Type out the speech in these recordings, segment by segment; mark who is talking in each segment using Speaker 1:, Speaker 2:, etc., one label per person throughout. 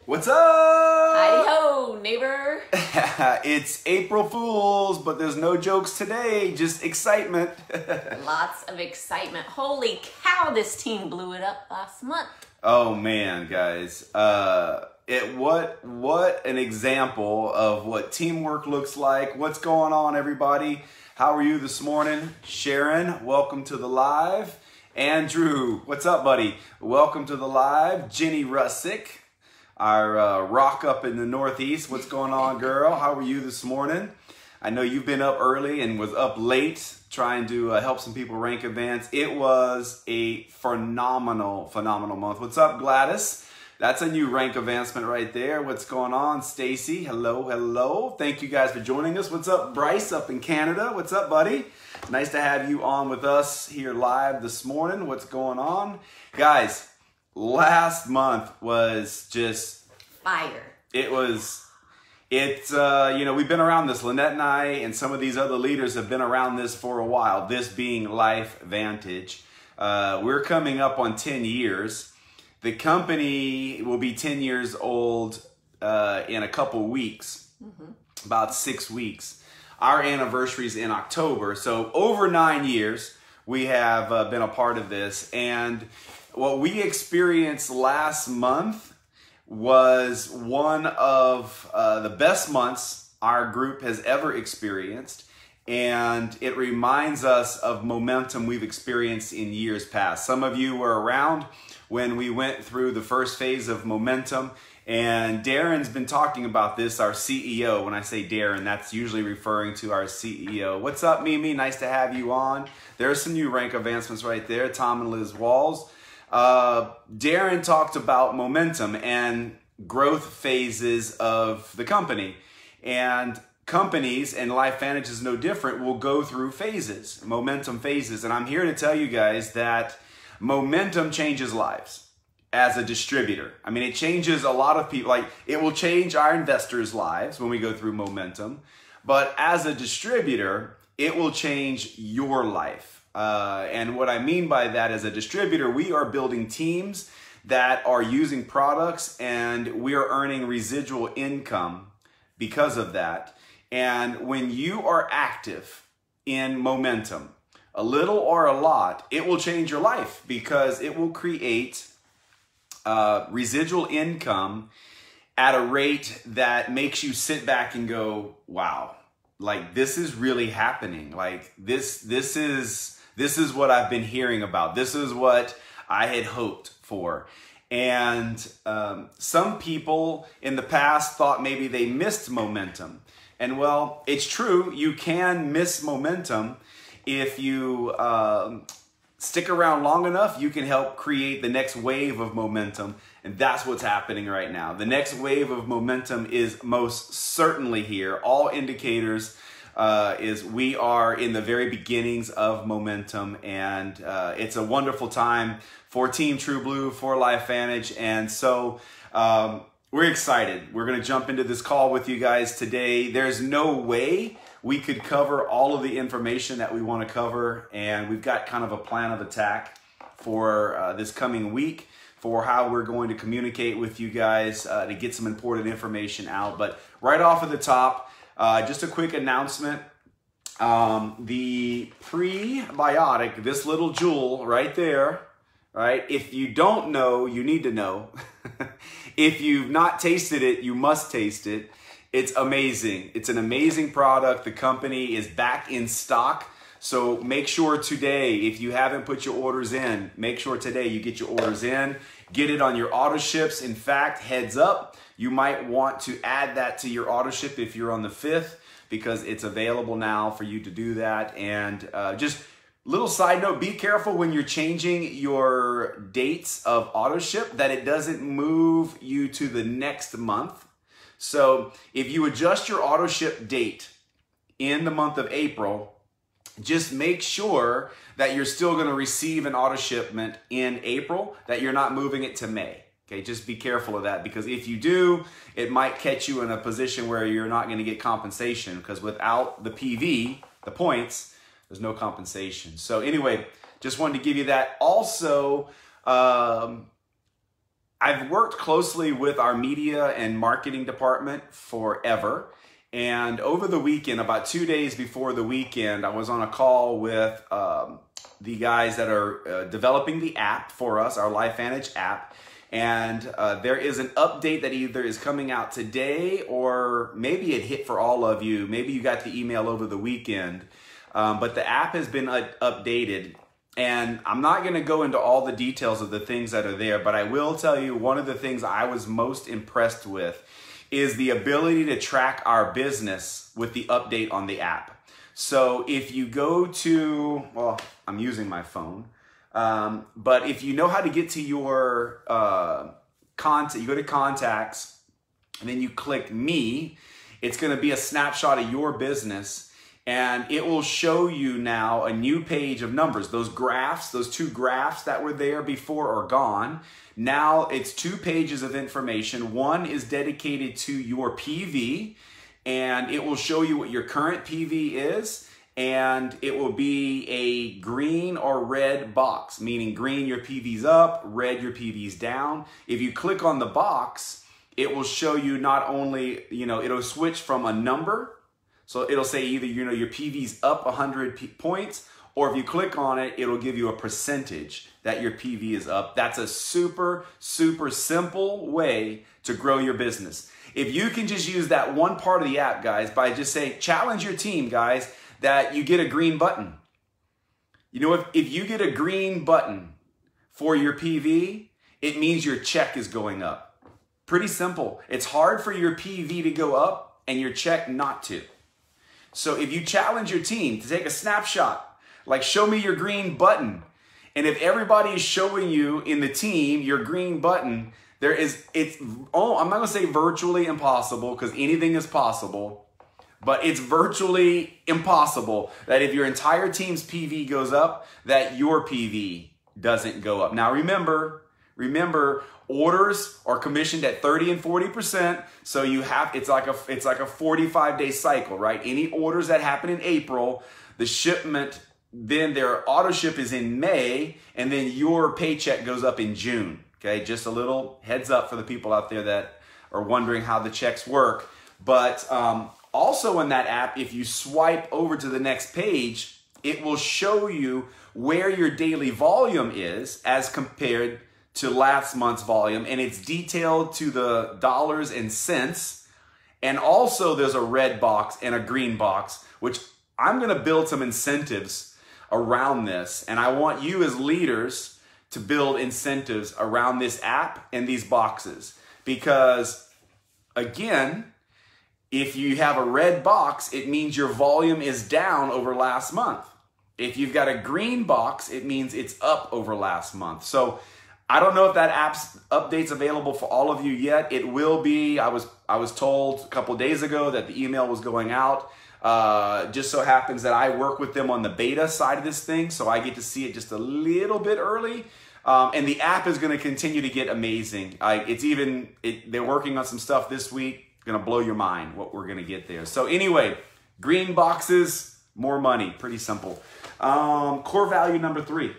Speaker 1: What's up?
Speaker 2: Howdy-ho, neighbor.
Speaker 1: It's April Fools, but there's no jokes today, just excitement.
Speaker 2: Lots of excitement. Holy cow, this team blew it up last month.
Speaker 1: Oh man, guys. What an example of what teamwork looks like. What's going on, everybody? How are you this morning? Sharon, welcome to the live. Andrew, what's up, buddy? Welcome to the live. Jenny Russick, our rock up in the Northeast. What's going on, girl? How are you this morning? I know you've been up early and was up late trying to help some people rank advance. It was a phenomenal month. What's up, Gladys? That's a new rank advancement right there. What's going on, Stacy? Hello, hello. Thank you guys for joining us. What's up, Bryce up in Canada? What's up, buddy? Nice to have you on with us here live this morning. What's going on? Guys, last month was just
Speaker 2: fire.
Speaker 1: We've been around this. Lynette and I and some of these other leaders have been around this for a while, this being Life Vantage. We're coming up on 10 years. The company will be 10 years old in a couple weeks, about 6 weeks. Our anniversary is in October, so over 9 years we have been a part of this. And what we experienced last month was one of the best months our group has ever experienced. And it reminds us of momentum we've experienced in years past. Some of you were around when we went through the first phase of momentum. And Darren's been talking about this, our CEO. When I say Darren, that's usually referring to our CEO. What's up, Mimi? Nice to have you on. There's some new rank advancements right there. Tom and Liz Walls. Darren talked about momentum and growth phases of the company. And companies, and Life Vantage is no different, will go through phases, momentum phases. And I'm here to tell you guys that momentum changes lives. As a distributor, I mean, it changes a lot of people. Like, it will change our investors' lives when we go through momentum, but as a distributor, it will change your life. And what I mean by that, as a distributor, we are building teams that are using products, and we are earning residual income because of that. And when you are active in momentum, a little or a lot, it will change your life because it will create residual income at a rate that makes you sit back and go, wow, like this is really happening. Like this is what I've been hearing about. This is what I had hoped for. And some people in the past thought maybe they missed momentum. And well, it's true, you can miss momentum. If you stick around long enough, you can help create the next wave of momentum. And that's what's happening right now. The next wave of momentum is most certainly here. All indicators is we are in the very beginnings of momentum. And it's a wonderful time for Team True Blue, for Life Vantage. And so we're excited. We're going to jump into this call with you guys today. There's no way we could cover all of the information that we want to cover, and we've got kind of a plan of attack for this coming week for how we're going to communicate with you guys to get some important information out. But right off of the top, just a quick announcement. The prebiotic, this little jewel right there, right? If you don't know, you need to know. If you've not tasted it, you must taste it. It's amazing. It's an amazing product. The company is back in stock. So make sure today, if you haven't put your orders in, make sure today you get your orders in. Get it on your auto ships. In fact, heads up, you might want to add that to your auto ship if you're on the 5th, because it's available now for you to do that. And just little side note, be careful when you're changing your dates of auto ship that it doesn't move you to the next month. So if you adjust your auto ship date in the month of April, just make sure that you're still going to receive an auto shipment in April, that you're not moving it to May. Okay, just be careful of that, because if you do, it might catch you in a position where you're not going to get compensation, because without the PV, the points, there's no compensation. So anyway, just wanted to give you that. Also, I've worked closely with our media and marketing department forever. And over the weekend, about 2 days before the weekend, I was on a call with the guys that are developing the app for us, our LifeVantage app. And there is an update that either is coming out today or maybe it hit for all of you. Maybe you got the email over the weekend. But the app has been updated. And I'm not going to go into all the details of the things that are there, but I will tell you one of the things I was most impressed with is the ability to track our business with the update on the app. So if you go to, well, I'm using my phone, but if you know how to get to your contact, you go to contacts and then you click me, it's going to be a snapshot of your business. And it will show you now a new page of numbers. Those graphs, those 2 graphs that were there before are gone. Now it's 2 pages of information. One is dedicated to your PV, and it will show you what your current PV is. And it will be a green or red box, meaning green, your PV's up, red, your PV's down. If you click on the box, it will show you not only, it'll switch from a number. So it'll say either, your PV's up 100 points, or if you click on it, it'll give you a percentage that your PV is up. That's a super, super simple way to grow your business. If you can just use that one part of the app, guys, by just saying, challenge your team, guys, that you get a green button. If you get a green button for your PV, it means your check is going up. Pretty simple. It's hard for your PV to go up and your check not to. So if you challenge your team to take a snapshot, like show me your green button, and if everybody is showing you in the team your green button, I'm not going to say virtually impossible because anything is possible, but it's virtually impossible that if your entire team's PV goes up, that your PV doesn't go up. Now remember, orders are commissioned at 30 and 40%. So it's like a 45-day cycle, right? Any orders that happen in April, the shipment, then their auto ship is in May, and then your paycheck goes up in June. Okay, just a little heads up for the people out there that are wondering how the checks work. But also in that app, if you swipe over to the next page, it will show you where your daily volume is as compared to last month's volume, and it's detailed to the dollars and cents. And also there's a red box and a green box, which I'm going to build some incentives around this. And I want you as leaders to build incentives around this app and these boxes. Because again, if you have a red box, it means your volume is down over last month. If you've got a green box, it means it's up over last month. So I don't know if that app's update's available for all of you yet. It will be. I was told a couple days ago that the email was going out. Just so happens that I work with them on the beta side of this thing, so I get to see it just a little bit early. And the app is going to continue to get amazing. They're working on some stuff this week. Going to blow your mind what we're going to get there. So anyway, green boxes, more money. Pretty simple. Core value number 3.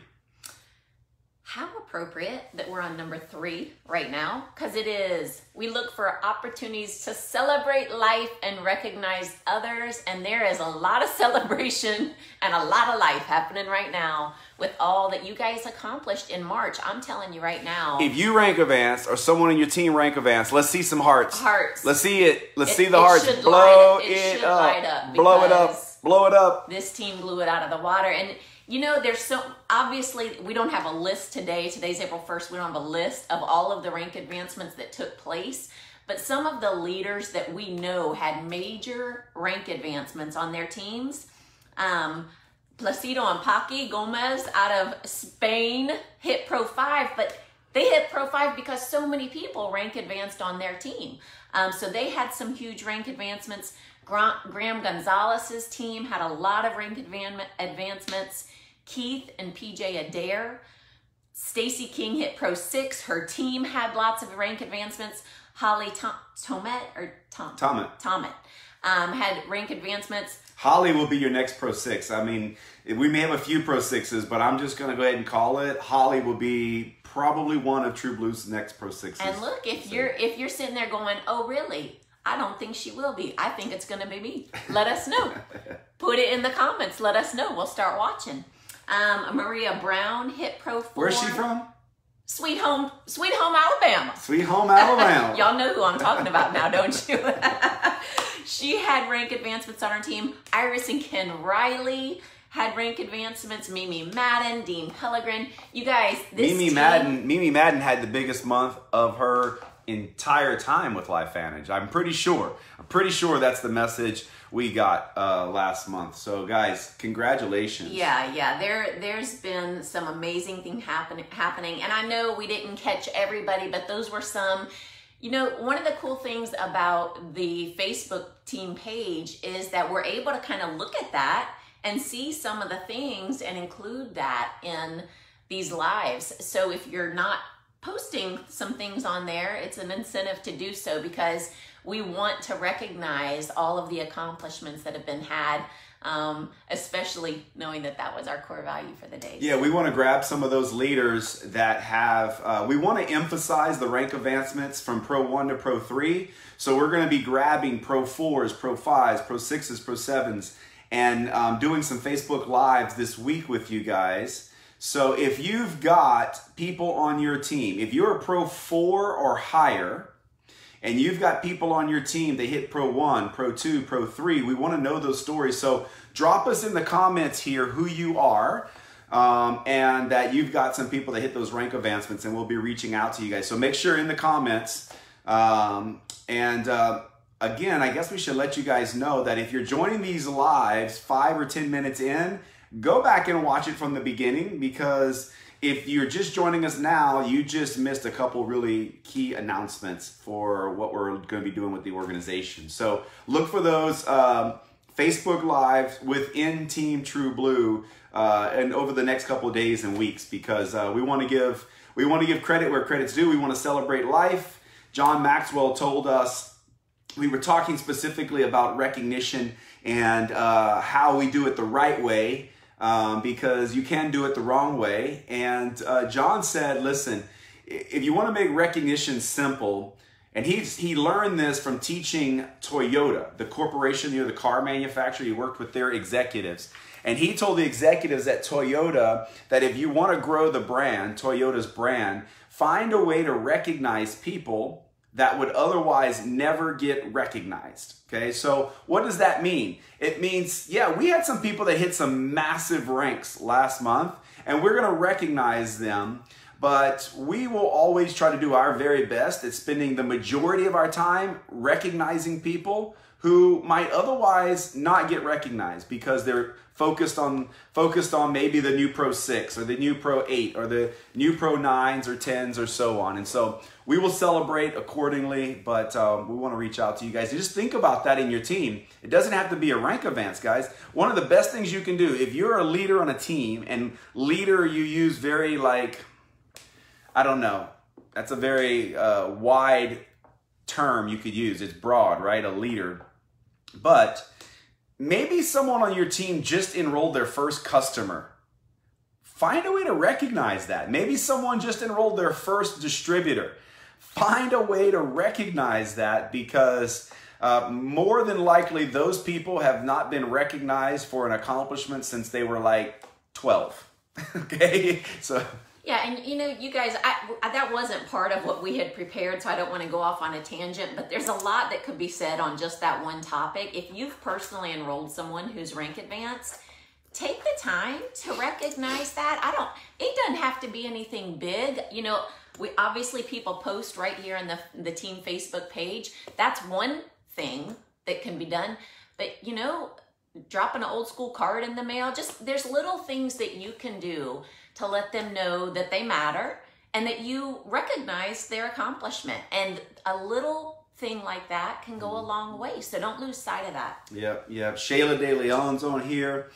Speaker 2: How appropriate that we're on number 3 right now, because it is. We look for opportunities to celebrate life and recognize others, and there is a lot of celebration and a lot of life happening right now with all that you guys accomplished in March. I'm telling you right now.
Speaker 1: If you rank advanced or someone in your team rank advanced, let's see some hearts.
Speaker 2: Hearts.
Speaker 1: Let's see it. Let's see the hearts. Blow it up. Blow it up. Blow it up.
Speaker 2: This team blew it out of the water. And there's obviously, we don't have a list today. Today's April 1st. We don't have a list of all of the rank advancements that took place. But some of the leaders that we know had major rank advancements on their teams. Placido and Paqui Gomez out of Spain hit Pro 5, but they hit Pro 5 because so many people rank advanced on their team. So they had some huge rank advancements. Graham Gonzalez's team had a lot of rank advancements. Keith and PJ Adair. Stacy King hit Pro 6. Her team had lots of rank advancements. Holly Tomet had rank advancements.
Speaker 1: Holly will be your next Pro 6. I mean, we may have a few Pro 6s, but I'm just going to go ahead and call it. Holly will be probably one of True Blue's next Pro Sixes.
Speaker 2: And look, if you're sitting there going, oh really? I don't think she will be. I think it's going to be me. Let us know. Put it in the comments. Let us know. We'll start watching. Maria Brown hit Pro 4.
Speaker 1: Where's she from?
Speaker 2: Sweet home, Alabama.
Speaker 1: Sweet home, Alabama.
Speaker 2: Y'all know who I'm talking about now, don't you? She had rank advancements on her team. Iris and Ken Riley had rank advancements. Mimi Madden, Dean Pellegrin. You guys, this
Speaker 1: Mimi Madden had the biggest month of her entire time with LifeVantage. I'm pretty sure that's the message we got last month. So guys, congratulations.
Speaker 2: Yeah, there's been some amazing things happening, and I know we didn't catch everybody, but those were some. You know, one of the cool things about the Facebook team page is that we're able to kind of look at that and see some of the things and include that in these lives. So if you're not posting some things on there, it's an incentive to do so, because we want to recognize all of the accomplishments that have been had, especially knowing that that was our core value for the day.
Speaker 1: Yeah, we want to grab some of those leaders that have, we want to emphasize the rank advancements from Pro 1 to Pro 3. So we're going to be grabbing Pro 4s, Pro 5s, Pro 6s, Pro 7s, and doing some Facebook Lives this week with you guys. So if you've got people on your team, if you're a Pro 4 or higher, and you've got people on your team that hit Pro 1, Pro 2, Pro 3, we want to know those stories. So drop us in the comments here who you are, and that you've got some people that hit those rank advancements, and we'll be reaching out to you guys. So make sure in the comments. Again, I guess we should let you guys know that if you're joining these lives 5 or 10 minutes in, go back and watch it from the beginning, because if you're just joining us now, you just missed a couple really key announcements for what we're going to be doing with the organization. So look for those Facebook Lives within Team True Blue and over the next couple of days and weeks, because we want to give credit where credit's due. We want to celebrate life. John Maxwell told us, we were talking specifically about recognition and how we do it the right way, because you can do it the wrong way. And John said, listen, if you want to make recognition simple, and he learned this from teaching Toyota, the corporation, the car manufacturer. He worked with their executives. And he told the executives at Toyota that if you want to grow the brand, Toyota's brand, find a way to recognize people that would otherwise never get recognized. Okay, so what does that mean? It means, yeah, we had some people that hit some massive ranks last month, and we're gonna recognize them, but we will always try to do our very best at spending the majority of our time recognizing people who might otherwise not get recognized because they're focused on maybe the new Pro 6 or the new Pro 8 or the new Pro 9s or 10s or so on. And so we will celebrate accordingly, but we want to reach out to you guys. And just think about that in your team. It doesn't have to be a rank advance, guys. One of the best things you can do, if you're a leader on a team, and leader you use very I don't know, that's a very wide term you could use. It's broad, right? A leader. But maybe someone on your team just enrolled their first customer. Find a way to recognize that. Maybe someone just enrolled their first distributor. Find a way to recognize that, because more than likely those people have not been recognized for an accomplishment since they were like 12. Okay? So
Speaker 2: yeah, and you know, you guys, that wasn't part of what we had prepared, so I don't want to go off on a tangent, but there's a lot that could be said on just that one topic. If you've personally enrolled someone who's rank advanced, take the time to recognize that. It doesn't have to be anything big. You know, obviously people post right here in the team Facebook page. That's one thing that can be done, but you know, dropping an old school card in the mail, there's little things that you can do to let them know that they matter and that you recognize their accomplishment. And a little thing like that can go a long way. So don't lose sight of that. Yep.
Speaker 1: Shayla De Leon's on here.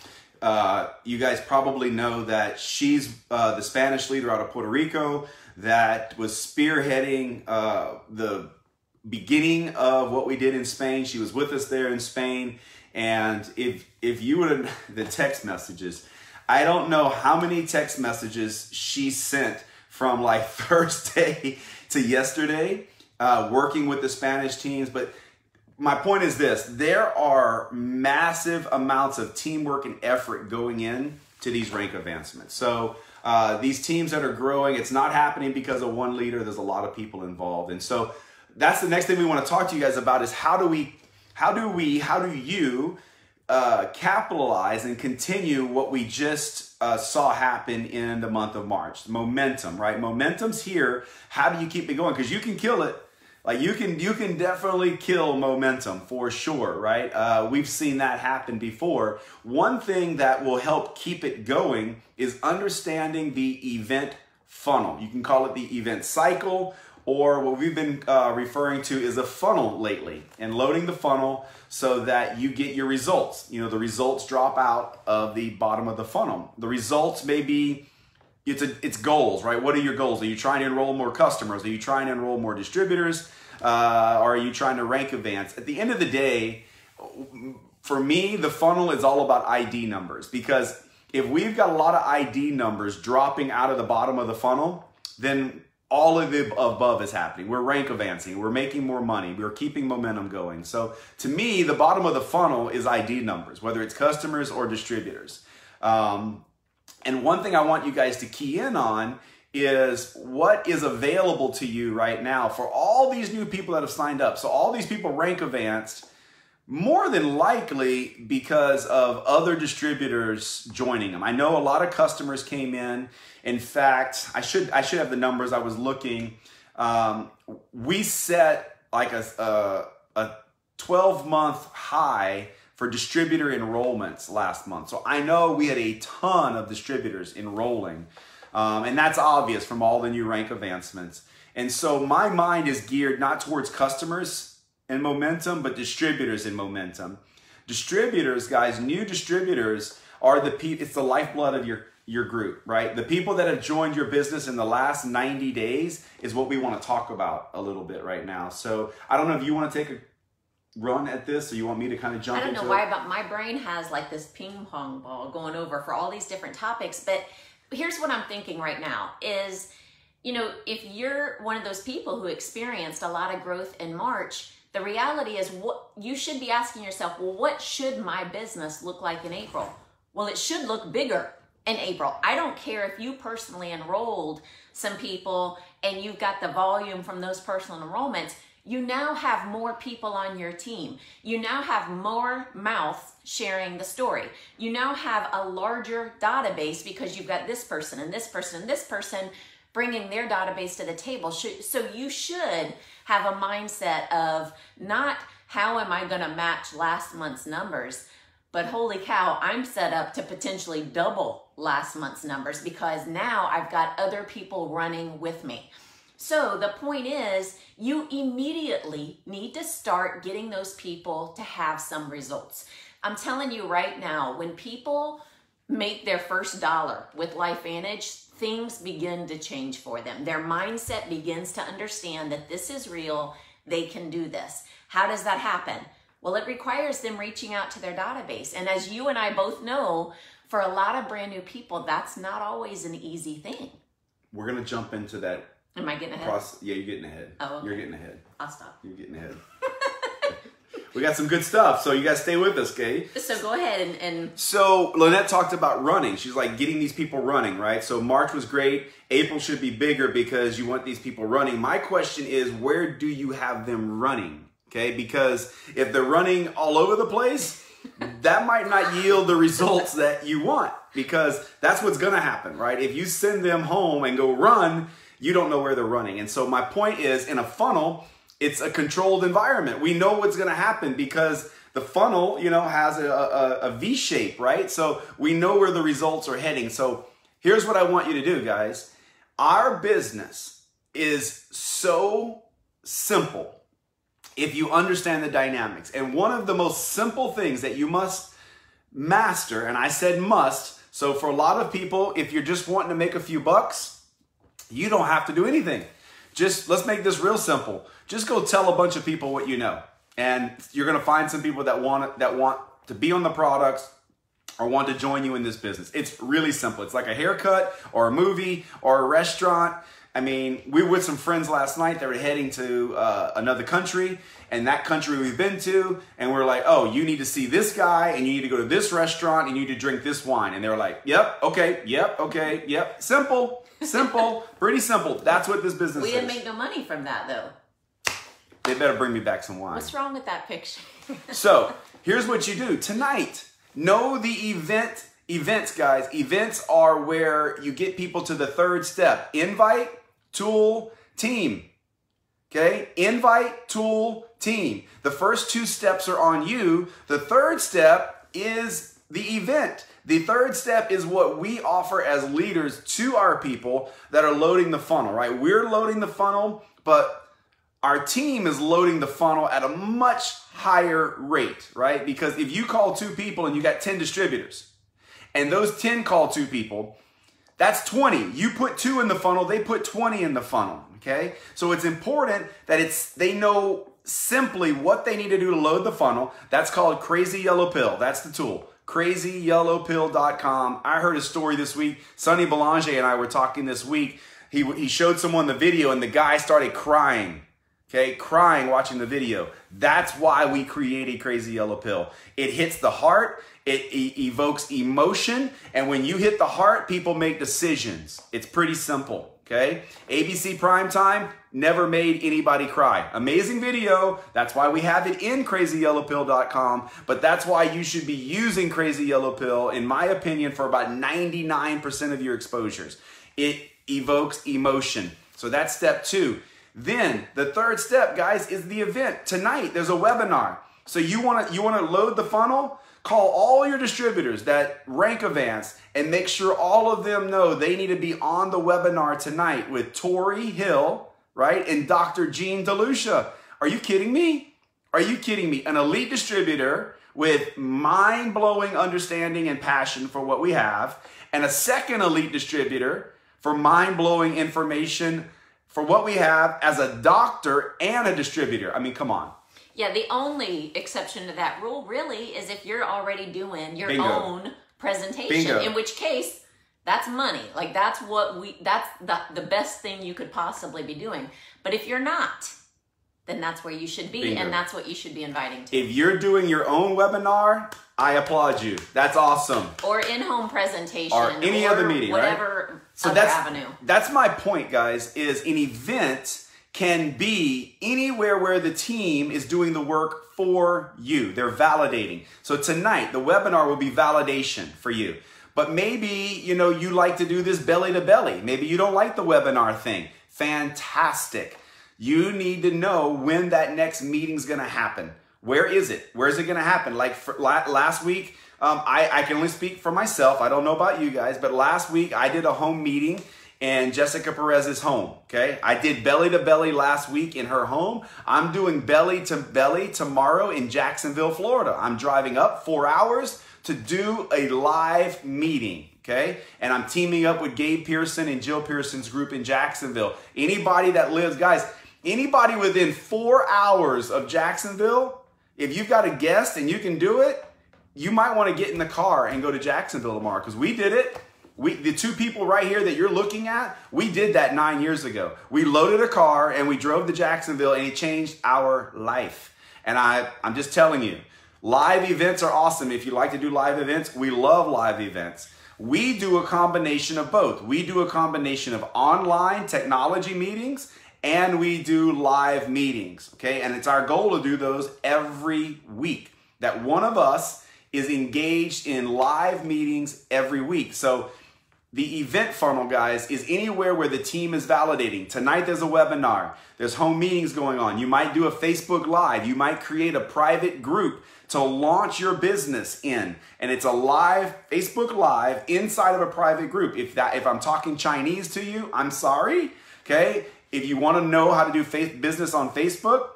Speaker 1: You guys probably know that she's the Spanish leader out of Puerto Rico that was spearheading the beginning of what we did in Spain. She was with us there in Spain. And if you would have, the text messages, I don't know how many text messages she sent from like Thursday to yesterday, working with the Spanish teams. But my point is this: there are massive amounts of teamwork and effort going in to these rank advancements. So these teams that are growing, it's not happening because of one leader. There's a lot of people involved. And so that's the next thing we want to talk to you guys about is how do you capitalize and continue what we just saw happen in the month of March? Momentum, right? Momentum's here. How do you keep it going? Because you can kill it. Like you can definitely kill momentum for sure, right? We've seen that happen before. One thing that will help keep it going is understanding the event funnel. You can call it the event cycle, or what we've been referring to is a funnel lately, and loading the funnel so that you get your results. You know, the results drop out of the bottom of the funnel. The results may be, it's goals, right? What are your goals? Are you trying to enroll more customers? Are you trying to enroll more distributors? Or are you trying to rank advance? At the end of the day, for me, the funnel is all about ID numbers, because if we've got a lot of ID numbers dropping out of the bottom of the funnel, then all of the above is happening. We're rank advancing. We're making more money. We're keeping momentum going. So to me, the bottom of the funnel is ID numbers, whether it's customers or distributors. And one thing I want you guys to key in on is what is available to you right now for all these new people that have signed up. So all these people rank advanced more than likely because of other distributors joining them. I know a lot of customers came in. In fact, I should have the numbers. I was looking. We set like a 12-month high for distributor enrollments last month. So I know we had a ton of distributors enrolling. And that's obvious from all the new rank advancements. And so my mind is geared not towards customers and momentum, but distributors and momentum. Distributors, guys, new distributors are the people, it's the lifeblood of your group, right? The people that have joined your business in the last 90 days is what we want to talk about a little bit right now. So I don't know if you want to take a run at this, or you want me to kind of jump into it?
Speaker 2: I don't know why, but my brain has like this ping pong ball going over for all these different topics. But here's what I'm thinking right now is, you know, if you're one of those people who experienced a lot of growth in March, the reality is what you should be asking yourself, well, what should my business look like in April? Well, it should look bigger in April. I don't care if you personally enrolled some people and you've got the volume from those personal enrollments. You now have more people on your team. You now have more mouths sharing the story. You now have a larger database because you've got this person and this person and this person bringing their database to the table. So you should have a mindset of not how am I going to match last month's numbers, but holy cow, I'm set up to potentially double last month's numbers because now I've got other people running with me. So the point is, you immediately need to start getting those people to have some results. I'm telling you right now, when people make their first dollar with LifeVantage, things begin to change for them. Their mindset begins to understand that this is real, they can do this. How does that happen? Well, it requires them reaching out to their database. And as you and I both know, for a lot of brand new people, that's not always an easy thing.
Speaker 1: We're going to jump into that.
Speaker 2: Am I getting ahead?
Speaker 1: Yeah, you're getting ahead.
Speaker 2: Oh, okay.
Speaker 1: You're getting ahead.
Speaker 2: I'll stop.
Speaker 1: You're getting ahead. We got some good stuff, so you guys stay with us, okay?
Speaker 2: So go ahead and...
Speaker 1: So Lynette talked about running. She's like getting these people running, right? So March was great. April should be bigger because you want these people running. My question is, where do you have them running? Okay, because if they're running all over the place, that might not yield the results that you want, because that's what's going to happen, right? If you send them home and go run, you don't know where they're running. And so my point is, in a funnel, it's a controlled environment. We know what's going to happen because the funnel, you know, has a V shape, right? So we know where the results are heading. So here's what I want you to do, guys. Our business is so simple if you understand the dynamics. And one of the most simple things that you must master, and I said must, so for a lot of people, if you're just wanting to make a few bucks, you don't have to do anything. Just, let's make this real simple. Just go tell a bunch of people what you know. And you're gonna find some people that want to be on the products, or want to join you in this business. It's really simple. It's like a haircut or a movie or a restaurant. I mean, we were with some friends last night that were heading to another country, and that country we've been to, and we're like, oh, you need to see this guy, and you need to go to this restaurant, and you need to drink this wine. And they were like, yep, okay, yep. Simple, pretty simple. That's what this business is.
Speaker 2: We didn't make no money from that, though.
Speaker 1: They better bring me back some wine.
Speaker 2: What's wrong with that picture?
Speaker 1: So here's what you do tonight. Know the events, guys. Events are where you get people to the third step. Invite, tool, team. Okay? Invite, tool, team. The first two steps are on you. The third step is the event. The third step is what we offer as leaders to our people that are loading the funnel, right? We're loading the funnel, but our team is loading the funnel at a much higher rate, right? Because if you call 2 people and you got 10 distributors, and those 10 call 2 people, that's 20. You put 2 in the funnel, they put 20 in the funnel, okay? So it's important that they know simply what they need to do to load the funnel. That's called Crazy Yellow Pill. That's the tool. CrazyYellowPill.com. I heard a story this week. Sonny Belanger and I were talking this week. He showed someone the video, and the guy started crying. Okay, crying watching the video. That's why we create a Crazy Yellow Pill. It hits the heart, it evokes emotion, and when you hit the heart, people make decisions. It's pretty simple, okay? ABC Primetime never made anybody cry. Amazing video. That's why we have it in CrazyYellowPill.com, but that's why you should be using Crazy Yellow Pill, in my opinion, for about 99% of your exposures. It evokes emotion. So that's step 2. Then the third step, guys, is the event. Tonight, there's a webinar. So you want to load the funnel? Call all your distributors that rank advance and make sure all of them know they need to be on the webinar tonight with Tori Hill, right? And Dr. Jean DeLucia. Are you kidding me? Are you kidding me? An elite distributor with mind-blowing understanding and passion for what we have, and a second elite distributor for mind-blowing information for what we have as a doctor and a distributor. I mean, come on.
Speaker 2: Yeah, the only exception to that rule really is if you're already doing your own presentation, in which case that's money. Like that's the best thing you could possibly be doing. But if you're not, then that's where you should be, and that's what you should be inviting to.
Speaker 1: If you're doing your own webinar, I applaud you. That's awesome.
Speaker 2: Or in-home presentation.
Speaker 1: Or any other meeting,
Speaker 2: whatever,
Speaker 1: right? So
Speaker 2: avenue.
Speaker 1: That's my point, guys, is an event can be anywhere where the team is doing the work for you. They're validating. So tonight, the webinar will be validation for you. But maybe, you like to do this belly to belly. Maybe you don't like the webinar thing. Fantastic. You need to know when that next meeting's going to happen. Where is it? Where is it going to happen? Like last week, I can only speak for myself. I don't know about you guys, but last week I did a home meeting in Jessica Perez's home, okay? I did belly to belly last week in her home. I'm doing belly to belly tomorrow in Jacksonville, Florida. I'm driving up 4 hours to do a live meeting, okay? And I'm teaming up with Gabe Pearson and Jill Pearson's group in Jacksonville. Anybody that lives, guys, anybody within 4 hours of Jacksonville, if you've got a guest and you can do it, you might want to get in the car and go to Jacksonville tomorrow, because we did it. The 2 people right here that you're looking at, we did that 9 years ago. We loaded a car and we drove to Jacksonville, and it changed our life. And I'm just telling you, live events are awesome. If you like to do live events, we love live events. We do a combination of both. We do a combination of online technology meetings, and we do live meetings, okay? And it's our goal to do those every week, that one of us is engaged in live meetings every week. So the event funnel, guys, is anywhere where the team is validating. Tonight there's a webinar. There's home meetings going on. You might do a Facebook Live. You might create a private group to launch your business in. And it's a live, Facebook Live inside of a private group. If I'm talking Chinese to you, I'm sorry, okay? If you want to know how to do business on Facebook,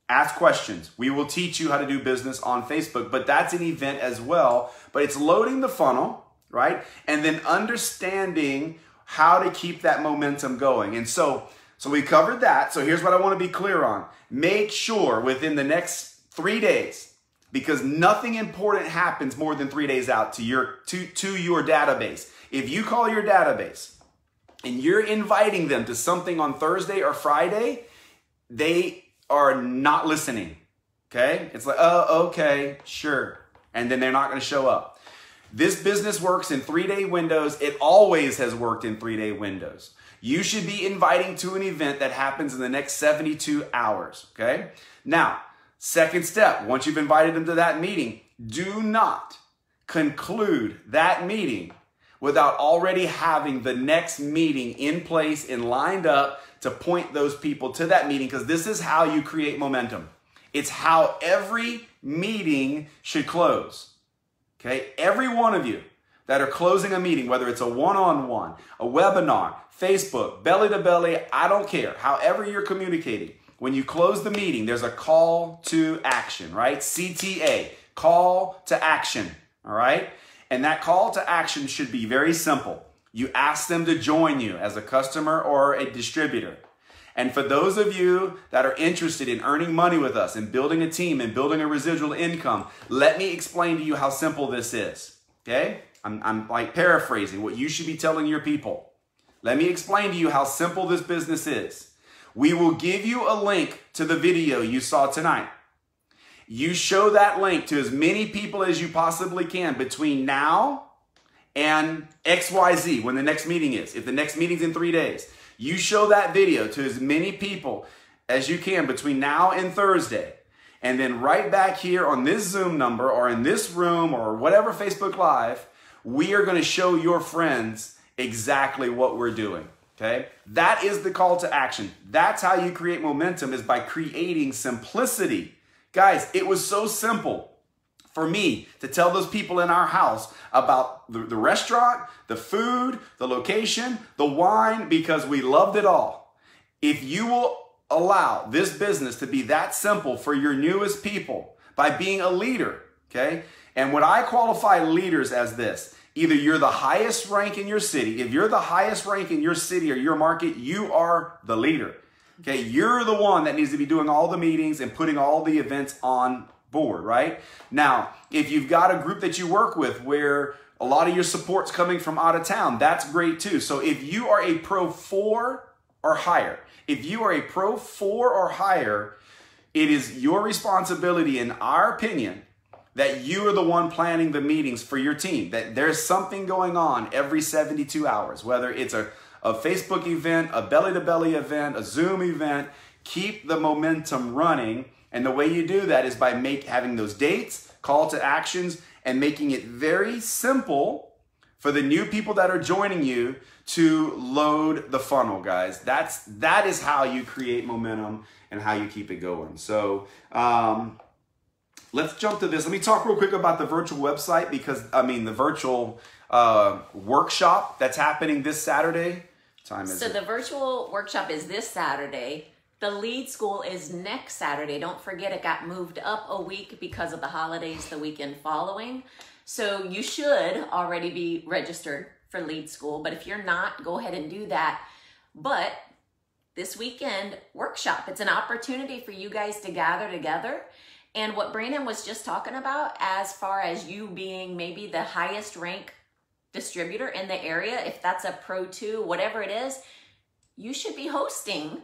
Speaker 1: ask questions. We will teach you how to do business on Facebook, but that's an event as well. But it's loading the funnel, right? And then understanding how to keep that momentum going. And so we covered that. So here's what I want to be clear on. Make sure within the next 3 days, because nothing important happens more than 3 days out to your database. If you call your database and you're inviting them to something on Thursday or Friday, they are not listening. Okay? It's like, oh, okay, sure. And then they're not going to show up. This business works in 3-day windows. It always has worked in 3-day windows. You should be inviting to an event that happens in the next 72 hours. Okay? Now, second step, once you've invited them to that meeting, do not conclude that meeting without already having the next meeting in place and lined up to point those people to that meeting, because this is how you create momentum. It's how every meeting should close. Okay? Every one of you that are closing a meeting, whether it's a one-on-one, a webinar, Facebook, belly to belly, I don't care. However you're communicating, when you close the meeting, there's a call to action, right? CTA, call to action, all right? And that call to action should be very simple. You ask them to join you as a customer or a distributor. And for those of you that are interested in earning money with us and building a team and building a residual income, let me explain to you how simple this is, okay? I'm like paraphrasing what you should be telling your people. Let me explain to you how simple this business is. We will give you a link to the video you saw tonight. You show that link to as many people as you possibly can between now and XYZ, when the next meeting is. If the next meeting's in 3 days, you show that video to as many people as you can between now and Thursday. And then right back here on this Zoom number or in this room or whatever Facebook Live, we are going to show your friends exactly what we're doing. Okay? That is the call to action. That's how you create momentum, is by creating simplicity. Guys, it was so simple for me to tell those people in our house about the restaurant, the food, the location, the wine, because we loved it all. If you will allow this business to be that simple for your newest people by being a leader, okay? And when I qualify leaders as this, either you're the highest rank in your city. If you're the highest rank in your city or your market, you are the leader. Okay, you're the one that needs to be doing all the meetings and putting all the events on board, right? Now, if you've got a group that you work with where a lot of your support's coming from out of town, that's great too. So if you are a Pro 4 or higher, it is your responsibility, in our opinion, that you are the one planning the meetings for your team, that there's something going on every 72 hours, whether it's a Facebook event, a belly-to-belly event, a Zoom event. Keep the momentum running. And the way you do that is by having those dates, call to actions, and making it very simple for the new people that are joining you to load the funnel, guys. That is how you create momentum and how you keep it going. So let's jump to this. Let me talk real quick about the virtual website, because the virtual workshop that's happening this Saturday.
Speaker 2: So the virtual workshop is this Saturday. The lead school is next Saturday. Don't forget, it got moved up a week because of the holidays the weekend following. So you should already be registered for lead school, but if you're not, go ahead and do that. But this weekend workshop, it's an opportunity for you guys to gather together. And what Brandon was just talking about, as far as you being maybe the highest rank distributor in the area, if that's a Pro 2, whatever it is, you should be hosting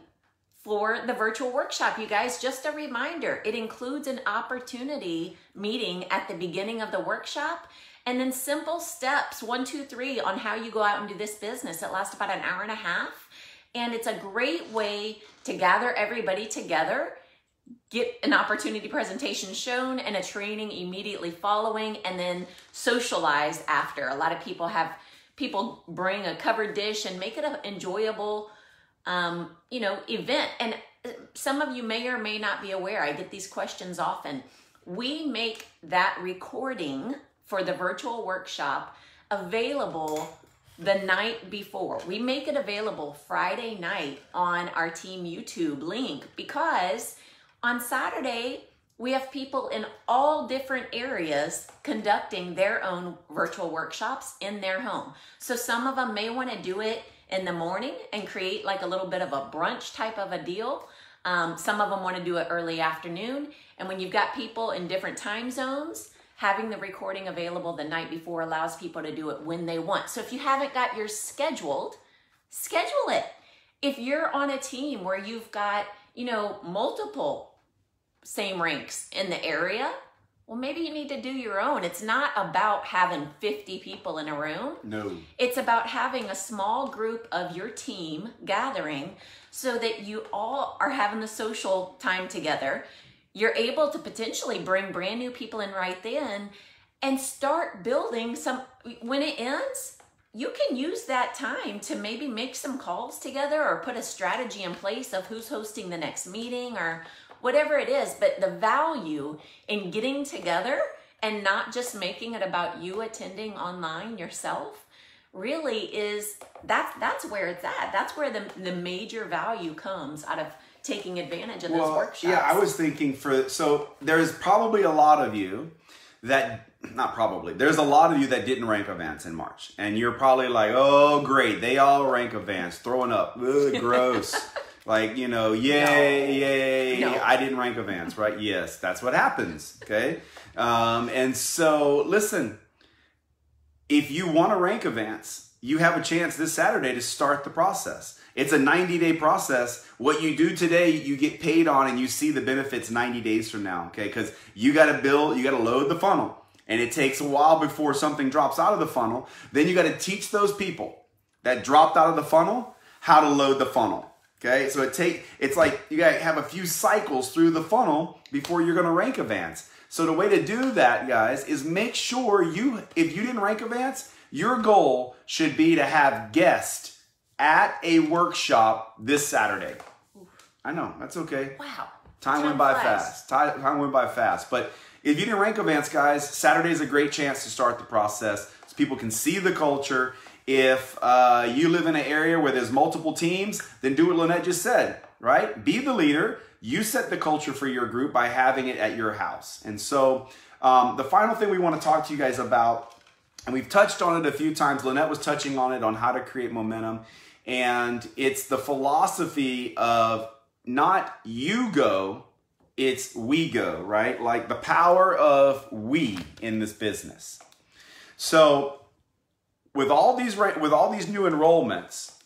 Speaker 2: for the virtual workshop. You guys, just a reminder, it includes an opportunity meeting at the beginning of the workshop, and then simple steps, 1, 2, 3, on how you go out and do this business. It lasts about an hour and a half, and it's a great way to gather everybody together, get an opportunity presentation shown and a training immediately following, and then socialize after. A lot of people bring a covered dish and make it an enjoyable event. And some of you may or may not be aware, I get these questions often. We make that recording for the virtual workshop available the night before. We make it available Friday night on our team YouTube link, because on Saturday, we have people in all different areas conducting their own virtual workshops in their home. So some of them may want to do it in the morning and create like a little bit of a brunch type of a deal. Some of them want to do it early afternoon. And when you've got people in different time zones, having the recording available the night before allows people to do it when they want. So if you haven't got yours scheduled, schedule it. If you're on a team where you've got, multiple same ranks in the area, well, maybe you need to do your own. It's not about having 50 people in a room.
Speaker 1: No.
Speaker 2: It's about having a small group of your team gathering so that you all are having the social time together. You're able to potentially bring brand new people in right then and start building some. When it ends, you can use that time to maybe make some calls together or put a strategy in place of who's hosting the next meeting or whatever it is. But the value in getting together and not just making it about you attending online yourself really is, that's where it's at. That's where the major value comes out of taking advantage of those workshops.
Speaker 1: Yeah, I was thinking so there's probably a lot of you that, not probably, there's a lot of you that didn't rank advance in March. And you're probably like, oh, great, they all rank advance, throwing up, ugh, gross. Like, yay,
Speaker 2: No.
Speaker 1: I didn't rank advance, right? Yes, that's what happens, okay? And so, listen, if you want to rank advance, you have a chance this Saturday to start the process. It's a 90-day process. What you do today, you get paid on, and you see the benefits 90 days from now, okay? Because you got to load the funnel, and it takes a while before something drops out of the funnel. Then you got to teach those people that dropped out of the funnel how to load the funnel, okay? So it's like you got to have a few cycles through the funnel before you're going to rank advance. So the way to do that, guys, is make sure if you didn't rank advance, your goal should be to have guests at a workshop this Saturday. Oof. I know, that's okay.
Speaker 2: Wow.
Speaker 1: Time went by fast. Time went by fast. But if you didn't rank advance, guys, Saturday is a great chance to start the process so people can see the culture. If you live in an area where there's multiple teams, then do what Lynette just said, right? Be the leader. You set the culture for your group by having it at your house. And so the final thing we want to talk to you guys about, and we've touched on it a few times. Lynette was touching on it, on how to create momentum. And it's the philosophy of not you go, it's we go, right? Like the power of we in this business. So with all these new enrollments,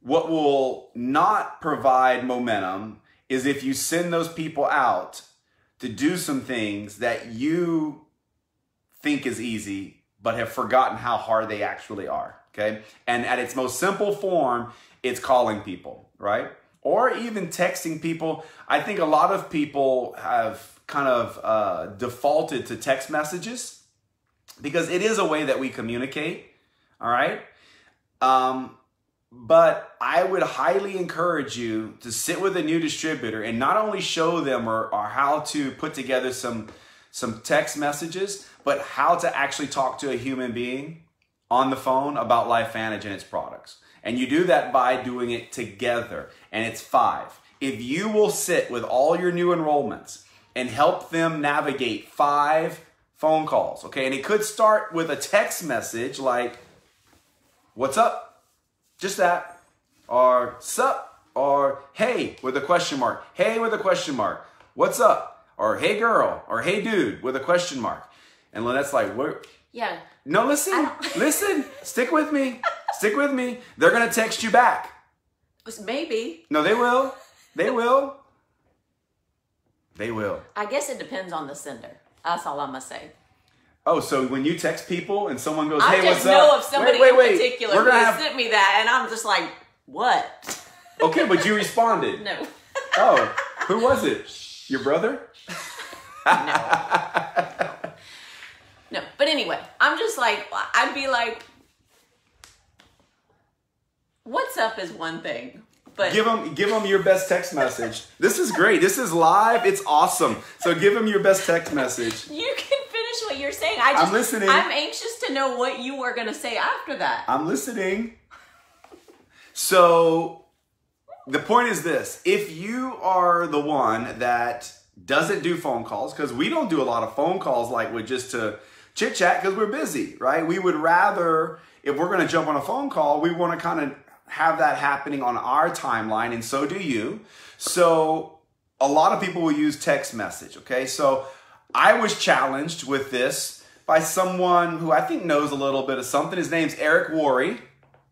Speaker 1: what will not provide momentum is if you send those people out to do some things that you think is easy, but have forgotten how hard they actually are. Okay. And at its most simple form, it's calling people, right? Or even texting people. I think a lot of people have kind of defaulted to text messages because it is a way that we communicate. All right. But I would highly encourage you to sit with a new distributor and not only show them or how to put together some text messages, but how to actually talk to a human being on the phone about LifeVantage and its products. And you do that by doing it together. And it's 5. If you will sit with all your new enrollments and help them navigate 5 phone calls, okay? And it could start with a text message like, what's up? Just that. Or sup? Or hey, with a question mark. Hey, with a question mark. What's up? Or hey, girl. Or hey, dude, with a question mark. And Lynette's like, what?
Speaker 2: Yeah.
Speaker 1: No, listen, listen, stick with me. Stick with me. They're going to text you back.
Speaker 2: Maybe.
Speaker 1: No, they will. They will. They will.
Speaker 2: I guess it depends on the sender. That's all I'm going to say.
Speaker 1: Oh, so when you text people and someone goes, hey, what's up?
Speaker 2: I just know of somebody in particular who sent me that, and I'm just like, what?
Speaker 1: Okay, but you responded.
Speaker 2: No.
Speaker 1: Oh, who was it? Your brother?
Speaker 2: No, but anyway, I'm just like, I'd be like, what's up is one thing, but
Speaker 1: give them your best text message. This is great. This is live. It's awesome. So give them your best text message.
Speaker 2: You can finish what you're saying.
Speaker 1: I'm listening.
Speaker 2: I'm anxious to know what you are going to say after that.
Speaker 1: I'm listening. So the point is this. If you are the one that doesn't do phone calls, because we don't do a lot of phone calls like with just to chit chat because we're busy, right? We would rather, if we're going to jump on a phone call, we want to kind of have that happening on our timeline, and so do you. So a lot of people will use text message, okay? So I was challenged with this by someone who I think knows a little bit of something. His name's Eric Worre,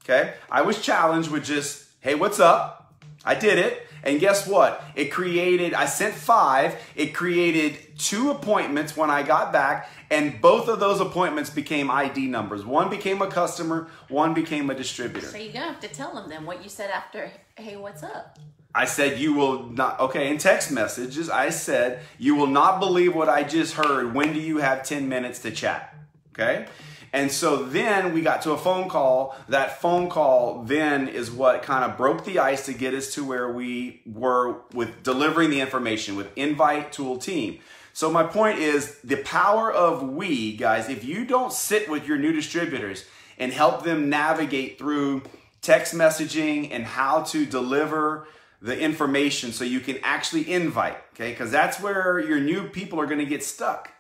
Speaker 1: okay? I was challenged with just, hey, what's up? I did it. And guess what? I sent 5. It created 2 appointments when I got back, and both of those appointments became ID numbers. One became a customer, one became a distributor.
Speaker 2: So you're going to have to tell them then what you said after, hey, what's up?
Speaker 1: I said, you will not, okay, in text messages, I said, you will not believe what I just heard. When do you have 10 minutes to chat? Okay? And so then we got to a phone call. That phone call then is what kind of broke the ice to get us to where we were with delivering the information with Invite Tool Team. So my point is the power of we, guys, if you don't sit with your new distributors and help them navigate through text messaging and how to deliver the information so you can actually invite, okay? Because that's where your new people are going to get stuck.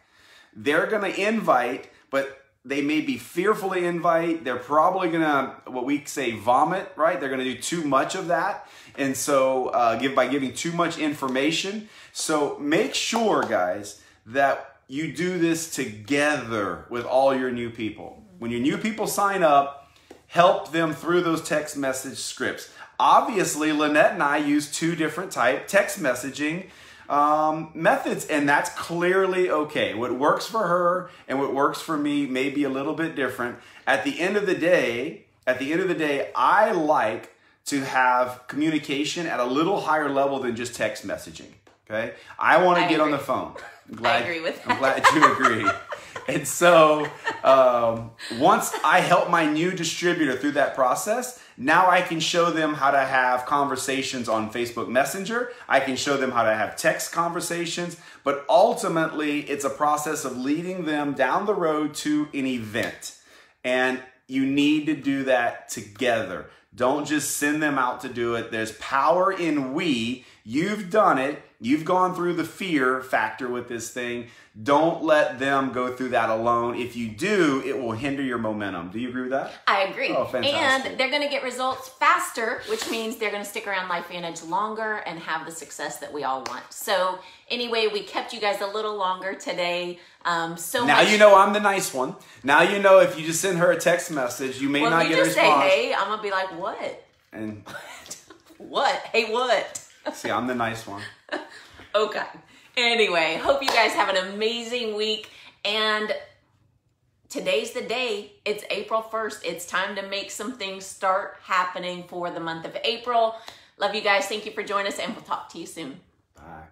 Speaker 1: They're going to invite, but they may be fearful to invite. They're probably going to, what we say, vomit, right? They're going to do too much of that. And so by giving too much information. So make sure, guys, that you do this together with all your new people. When your new people sign up, help them through those text message scripts. Obviously, Lynette and I use 2 different type text messaging methods, and that's clearly okay. What works for her and what works for me may be a little bit different. At the end of the day, I like to have communication at a little higher level than just text messaging. Okay, I want to get on the phone.
Speaker 2: I agree with that.
Speaker 1: I'm glad you agree. And so once I help my new distributor through that process, now I can show them how to have conversations on Facebook Messenger. I can show them how to have text conversations. But ultimately, it's a process of leading them down the road to an event. And you need to do that together. Don't just send them out to do it. There's power in we. You've done it. You've gone through the fear factor with this thing. Don't let them go through that alone. If you do, it will hinder your momentum. Do you agree with that?
Speaker 2: I agree.
Speaker 1: Oh, fantastic.
Speaker 2: And they're going to get results faster, which means they're going to stick around LifeVantage longer and have the success that we all want. So anyway, we kept you guys a little longer today. Now
Speaker 1: you know I'm the nice one. Now you know if you just send her a text message, you may not get a response.
Speaker 2: Well, you just say, hey, I'm going to be like, what?
Speaker 1: And
Speaker 2: what? Hey, what?
Speaker 1: See, I'm the nice one.
Speaker 2: Okay. Anyway, hope you guys have an amazing week. And today's the day. It's April 1st. It's time to make some things start happening for the month of April. Love you guys. Thank you for joining us, and we'll talk to you soon.
Speaker 1: Bye.